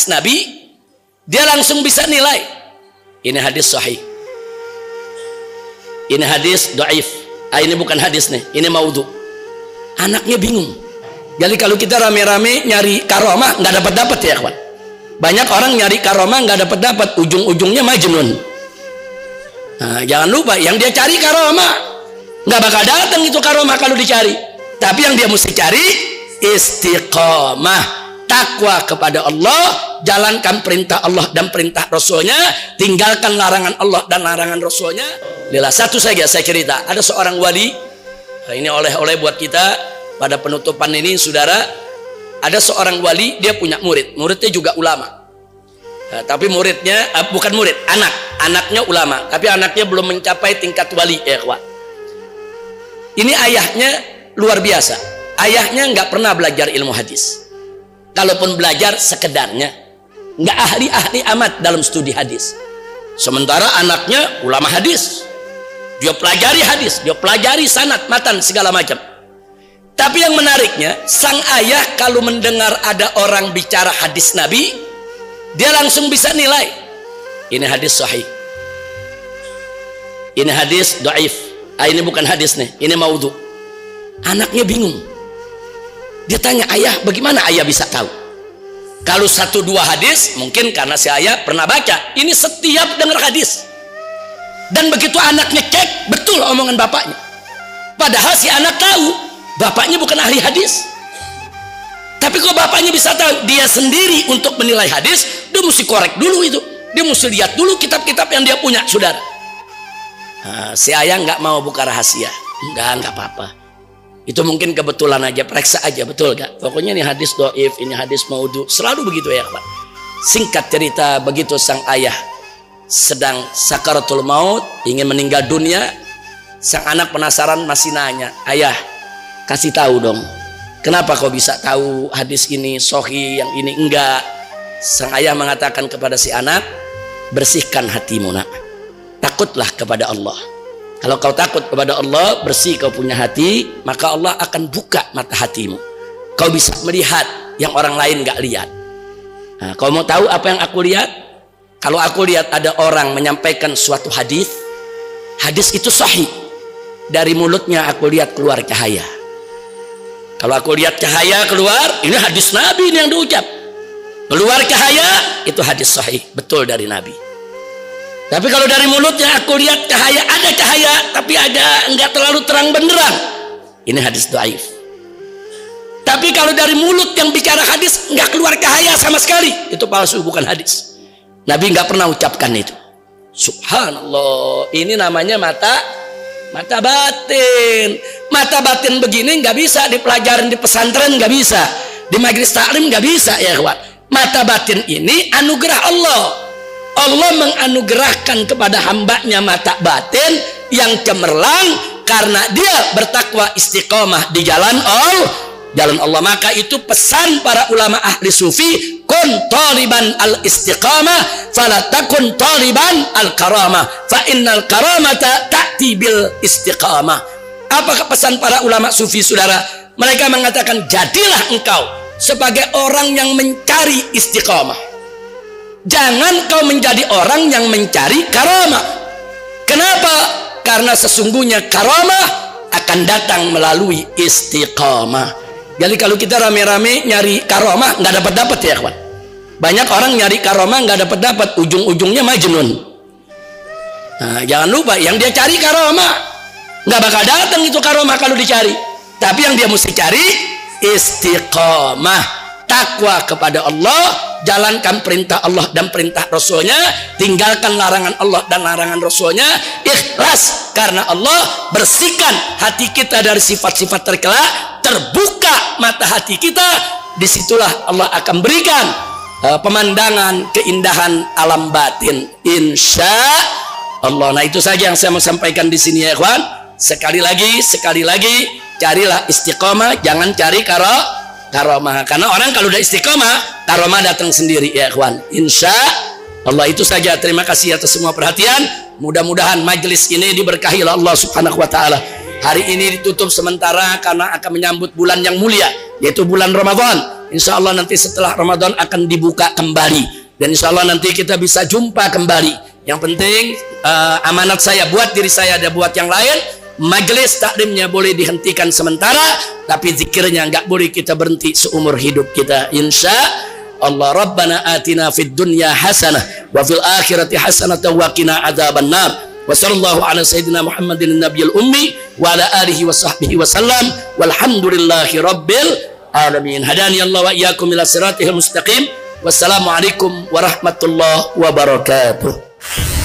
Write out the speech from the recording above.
hadis Nabi, dia langsung bisa nilai ini hadis sahih, ini hadis dhaif, ini bukan hadis nih, ini maudhu. Anaknya bingung. Jadi kalau kita rame-rame nyari karomah nggak dapat ya kawan. Banyak orang nyari karomah nggak dapat, ujung-ujungnya majnun. Nah, jangan lupa yang dia cari karomah nggak bakal datang itu karomah kalau dicari. Tapi yang dia mesti cari istiqomah, takwa kepada Allah, jalankan perintah Allah dan perintah Rasulnya, tinggalkan larangan Allah dan larangan Rasulnya. Lila satu saja saya cerita, ada seorang wali, ini oleh-oleh buat kita pada penutupan ini saudara. Ada seorang wali, dia punya muridnya juga ulama. Nah, tapi muridnya bukan murid, anaknya ulama, tapi anaknya belum mencapai tingkat wali ya kawan. Ini ayahnya luar biasa. Ayahnya nggak pernah belajar ilmu hadis. Kalaupun belajar sekedarnya, nggak ahli amat dalam studi hadis. Sementara anaknya ulama hadis, dia pelajari hadis, dia pelajari sanad, matan segala macam. Tapi yang menariknya, sang ayah kalau mendengar ada orang bicara hadis Nabi, dia langsung bisa nilai ini hadis sahih, ini hadis dhaif, ini bukan hadis nih, ini maudhu. Anaknya bingung. Dia tanya, ayah bagaimana ayah bisa tahu? Kalau satu dua hadis mungkin karena si ayah pernah baca, ini setiap dengar hadis. Dan begitu anaknya cek, betul omongan bapaknya. Padahal si anak tahu bapaknya bukan ahli hadis. Tapi kok bapaknya bisa tahu? Dia sendiri untuk menilai hadis, dia mesti korek dulu itu. Dia mesti lihat dulu kitab-kitab yang dia punya, saudara. Nah, si ayah nggak mau buka rahasia. Nggak apa-apa. Itu mungkin kebetulan aja, periksa aja, betul gak? Pokoknya ini hadis dhaif, ini hadis maudhu, selalu begitu ya Pak. Singkat cerita, begitu sang ayah sedang sakaratul maut, ingin meninggal dunia, sang anak penasaran masih nanya, ayah kasih tahu dong, kenapa kau bisa tahu hadis ini sahih, yang ini enggak? Sang ayah mengatakan kepada si anak, bersihkan hatimu nak, takutlah kepada Allah. Kalau kau takut kepada Allah, bersih kau punya hati, maka Allah akan buka mata hatimu. Kau bisa melihat yang orang lain gak lihat. Nah, kau mau tahu apa yang aku lihat? Kalau aku lihat ada orang menyampaikan suatu hadis, hadis itu sahih, dari mulutnya aku lihat keluar cahaya. Kalau aku lihat cahaya keluar, ini hadis Nabi ini yang diucap. Keluar cahaya, itu hadis sahih, betul dari Nabi. Tapi kalau dari mulutnya aku lihat cahaya, ada cahaya tapi ada enggak terlalu terang benderang, ini hadis dhaif. Tapi kalau dari mulut yang bicara hadis enggak keluar cahaya sama sekali, itu palsu, bukan hadis. Nabi enggak pernah ucapkan itu. Subhanallah, ini namanya mata batin. Mata batin begini enggak bisa dipelajarin di pesantren, enggak bisa di majelis taklim, enggak bisa ya kawan. Mata batin ini anugerah Allah. Allah menganugerahkan kepada hambanya mata batin yang cemerlang karena dia bertakwa istiqomah di jalan Allah. Maka itu pesan para ulama ahli sufi, kun taliban al istiqamah fala takun taliban al karamah fa innal karamata ta'ti bil istiqamah. Apakah pesan para ulama sufi saudara? Mereka mengatakan, jadilah engkau sebagai orang yang mencari istiqamah. Jangan kau menjadi orang yang mencari karamah. Kenapa? Karena sesungguhnya karamah akan datang melalui istiqamah. Jadi kalau kita rame-rame nyari karamah nggak dapat ya kawan. Banyak orang nyari karamah nggak dapat, ujung-ujungnya majnun. Nah, jangan lupa yang dia cari karamah nggak bakal datang itu karamah kalau dicari. Tapi yang dia mesti cari istiqamah, takwa kepada Allah, jalankan perintah Allah dan perintah Rasulnya, tinggalkan larangan Allah dan larangan Rasulnya, ikhlas karena Allah, bersihkan hati kita dari sifat-sifat tercela, terbuka mata hati kita, disitulah Allah akan berikan pemandangan keindahan alam batin, insya Allah. Nah itu saja yang saya mau sampaikan di sini ya kawan. Sekali lagi carilah istiqomah, jangan cari karomah. Karena orang kalau udah istiqomah, karomah datang sendiri ya kawan. Insya Allah itu saja. Terima kasih atas semua perhatian. Mudah-mudahan majelis ini diberkahi oleh Allah Subhanahu wa taala. Hari ini ditutup sementara karena akan menyambut bulan yang mulia, yaitu bulan Ramadan. Insya Allah nanti setelah Ramadan akan dibuka kembali, dan insya Allah nanti kita bisa jumpa kembali. Yang penting amanat saya buat diri saya dan buat yang lain, majelis taklimnya boleh dihentikan sementara, tapi zikirnya nggak boleh kita berhenti seumur hidup kita, insya Allah. Rabbana atina fid dunya hasanah wa fil akhirati hasanah wa qina adzabannar. Wa sallallahu ala sayyidina Muhammadin nabiyil ummi wa ala alihi wa sahbihi wa sallam walhamdulillahi rabbil alamin. Hadani Allah wa iyyakum ila siratil mustaqim. Wassalamualaikum warahmatullahi wabarakatuh.